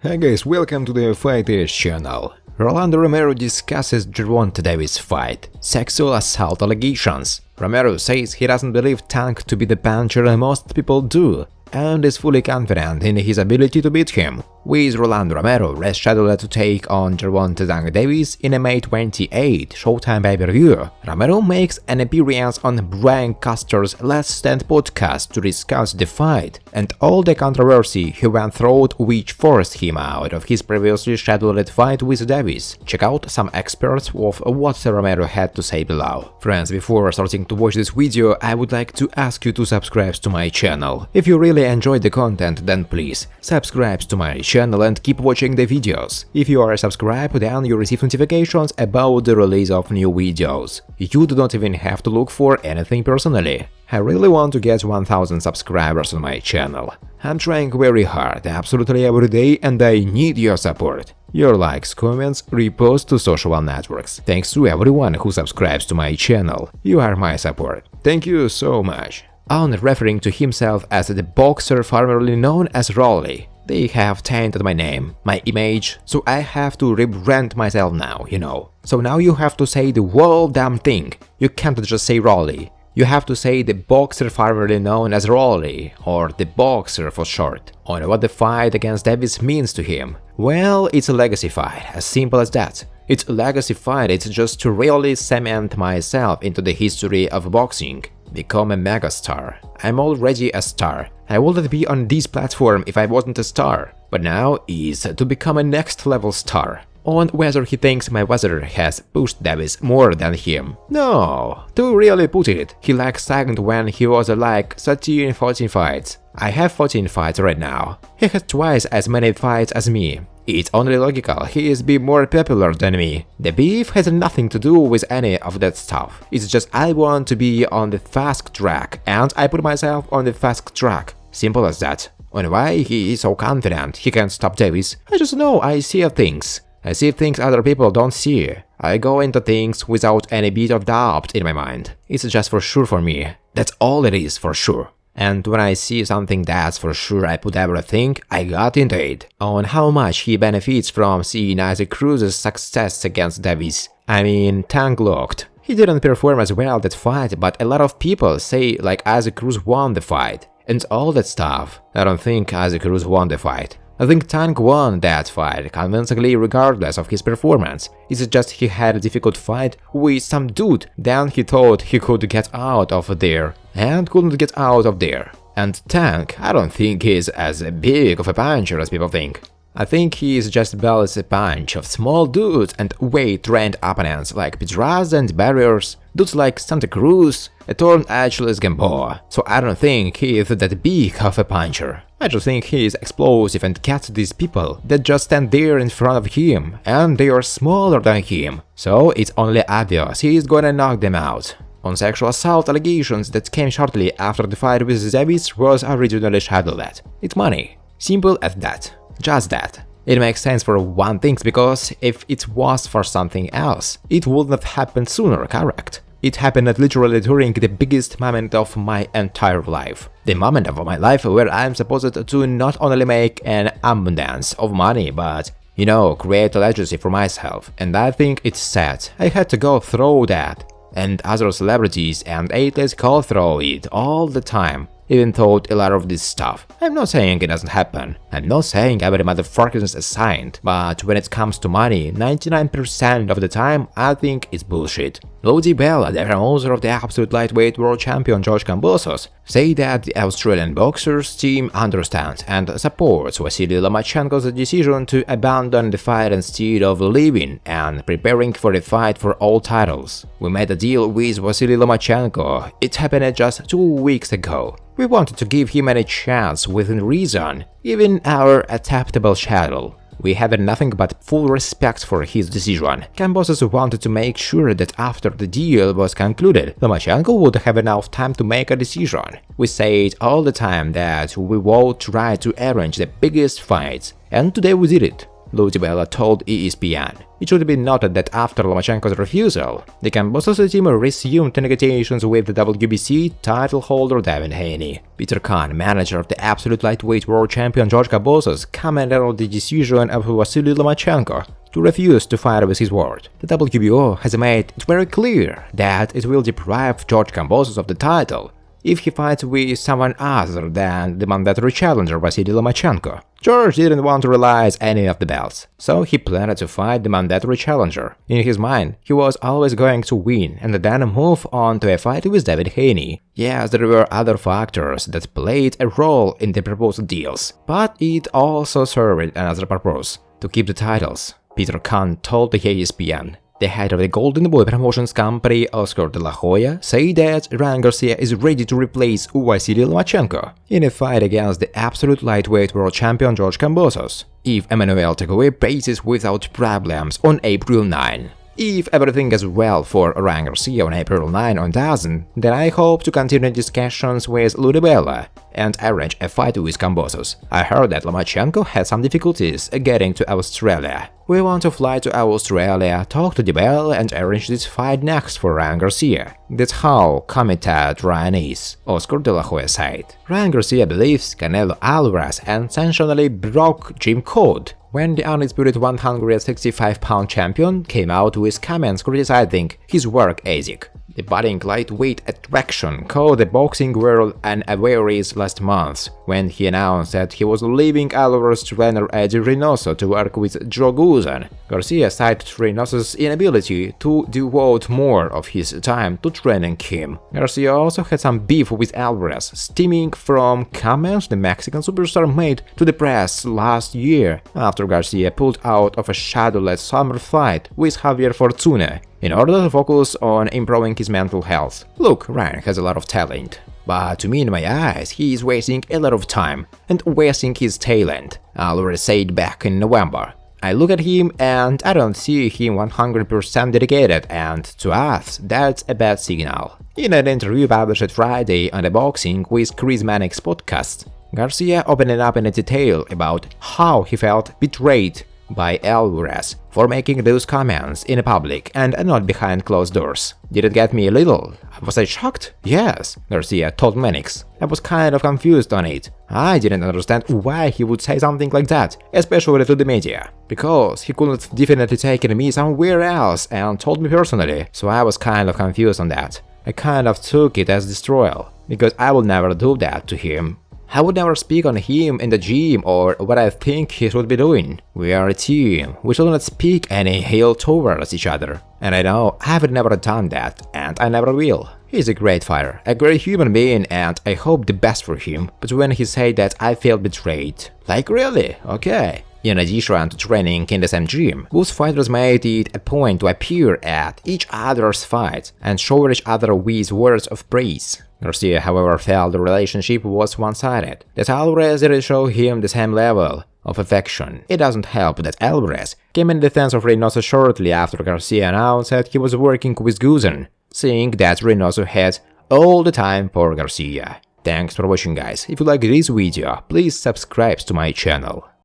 Hey guys, welcome to the Fighters channel. Rolando Romero discusses Gervonta Davis fight, sexual assault allegations. Romero says he doesn't believe Tank to be the puncher most people do, and is fully confident in his ability to beat him, with Rolando Romero rescheduled to take on Gervonta Tank Davis in a May 28 Showtime PPV. Romero makes an appearance on Brian Custer's Let's Stand podcast to discuss the fight and all the controversy he went through, which forced him out of his previously scheduled fight with Davis. Check out some excerpts of what Romero had to say below. Friends, before starting to watch this video, I would like to ask you to subscribe to my channel. If you really enjoyed the content, then please subscribe to my channel and keep watching the videos. If you are subscribed, then you receive notifications about the release of new videos. You do not even have to look for anything personally. I really want to get 1000 subscribers on my channel. I'm trying very hard, absolutely every day, and I need your support. Your likes, comments, reposts to social networks. Thanks to everyone who subscribes to my channel. You are my support. Thank you so much. On referring to himself as the boxer formerly known as Rolly, they have tainted my name, my image, so I have to rebrand myself now, you know. So now you have to say the whole damn thing. You can't just say Rolly. You have to say the boxer formerly known as Rolly, or the boxer for short, on what the fight against Davis means to him. Well, it's a legacy fight, as simple as that. It's a legacy fight, it's just to really cement myself into the history of boxing, become a megastar. I'm already a star. I wouldn't be on this platform if I wasn't a star, but now is to become a next level star. On whether he thinks my weather has pushed Davis more than him. No, to really put it, he second when he was like 13-14 fights. I have 14 fights right now. He has twice as many fights as me. It's only logical he is be more popular than me. The beef has nothing to do with any of that stuff. It's just I want to be on the fast track, and I put myself on the fast track. Simple as that. On why he is so confident he can stop Davis, I just know I see things. I see things other people don't see. I go into things without any bit of doubt in my mind. It's just for sure for me. That's all it is for sure. And when I see something that's for sure, I put everything I got into it. On how much he benefits from seeing Isaac Cruz's success against Davis. I mean, Tank looked. He didn't perform as well that fight, but a lot of people say Isaac Cruz won the fight. And all that stuff. I don't think Isaac Cruz won the fight. I think Tank won that fight convincingly regardless of his performance. It's just he had a difficult fight with some dude, then he thought he could get out of there, and couldn't get out of there. And Tank, I don't think he's as big of a puncher as people think. I think he is just balance a bunch of small dudes and weight-trained opponents like Pedraza and Barriers, dudes like Santa Cruz, a torn edgeless Gamboa, so I don't think he is that big of a puncher. I just think he is explosive and gets these people that just stand there in front of him, and they are smaller than him, so it's only obvious he is gonna knock them out. On sexual assault allegations that came shortly after the fight with Davis was originally scheduled. It's money. Simple as that. Just that. It makes sense for one thing, because if it was for something else, it would not happen sooner, correct? It happened literally during the biggest moment of my entire life. The moment of my life where I'm supposed to not only make an abundance of money, but, you know, create a legacy for myself. And I think it's sad I had to go through that. And other celebrities and athletes go through it all the time. Even though a lot of this stuff. I'm not saying it doesn't happen. I'm not saying every motherfucker is assigned. But when it comes to money, 99% of the time, I think it's bullshit. Lodi Bella, the promoter of the absolute lightweight world champion George Kambosos, say that the Australian boxers team understands and supports Vasily Lomachenko's decision to abandon the fight instead of leaving and preparing for the fight for all titles. We made a deal with Vasily Lomachenko. It happened just 2 weeks ago. We wanted to give him any chance within reason, even our acceptable schedule. We had nothing but full respect for his decision. Cambosos wanted to make sure that after the deal was concluded, Lomachenko would have enough time to make a decision. We say it all the time that we will try to arrange the biggest fights, and today we did it. Lou DiBella told ESPN. It should be noted that after Lomachenko's refusal, the Kambosos team resumed negotiations with the WBC title holder Devin Haney. Peter Khan, manager of the absolute lightweight world champion George Kambosos, commented on the decision of Vasily Lomachenko to refuse to fight with his word. The WBO has made it very clear that it will deprive George Kambosos of the title if he fights with someone other than the mandatory challenger Vasily Lomachenko. George didn't want to realize any of the belts, so he planned to fight the mandatory challenger. In his mind, he was always going to win and then move on to a fight with David Haney. Yes, there were other factors that played a role in the proposed deals, but it also served another purpose: to keep the titles. Peter Khan told the ESPN. The head of the Golden Boy Promotions company, Oscar De La Hoya, said that Ryan Garcia is ready to replace Vasily Lomachenko in a fight against the absolute lightweight world champion George Kambosos, if Emmanuel Takeaway paces without problems on April 9. If everything goes well for Ryan Garcia on April 9 on DAZN, then I hope to continue discussions with Lou DiBella and arrange a fight with Cambosos. I heard that Lomachenko had some difficulties getting to Australia. We want to fly to Australia, talk to DiBella and arrange this fight next for Ryan Garcia. That's how committed Ryan is, Oscar De La Hoya said. Ryan Garcia believes Canelo Alvarez intentionally broke gym code when the undisputed 165-pound champion came out with comments criticizing his work ethic. The budding lightweight attraction caught the boxing world unawares last month when he announced that he was leaving Alvarez trainer Eddie Reynoso to work with Joe Guzan. Garcia cited Reynoso's inability to devote more of his time to training him. Garcia also had some beef with Alvarez, stemming from comments the Mexican superstar made to the press last year after Garcia pulled out of a shadowless summer fight with Javier Fortuna in order to focus on improving his mental health. Look, Ryan has a lot of talent, but to me, in my eyes, he is wasting a lot of time and wasting his talent, Alvarez said back in November. I look at him and I don't see him 100% dedicated, and to us, that's a bad signal. In an interview published Friday on the Boxing with Chris Manning's podcast, Garcia opened up in detail about how he felt betrayed by Alvarez for making those comments in public and not behind closed doors. Did it get me a little? Was I shocked? Yes, Garcia told Mannix. I was kind of confused on it. I didn't understand why he would say something like that, especially to the media, because he couldn't definitely taken me somewhere else and told me personally, so I was kind of confused on that. I kind of took it as destroyal, because I would never do that to him. I would never speak on him in the gym or what I think he should be doing. We are a team, we should not speak any ill towards each other. And I know I've never done that, and I never will. He's a great fighter, a great human being, and I hope the best for him. But when he said that, I felt betrayed. Like, really? Okay. In addition to training in the same gym, both fighters made it a point to appear at each other's fights and shower each other with words of praise. Garcia, however, felt the relationship was one-sided, that Alvarez didn't show him the same level of affection. It doesn't help that Alvarez came in defense of Reynoso shortly after Garcia announced that he was working with Guzan, saying that Reynoso had all the time for Garcia. Thanks for watching, guys. If you like this video, please subscribe to my channel.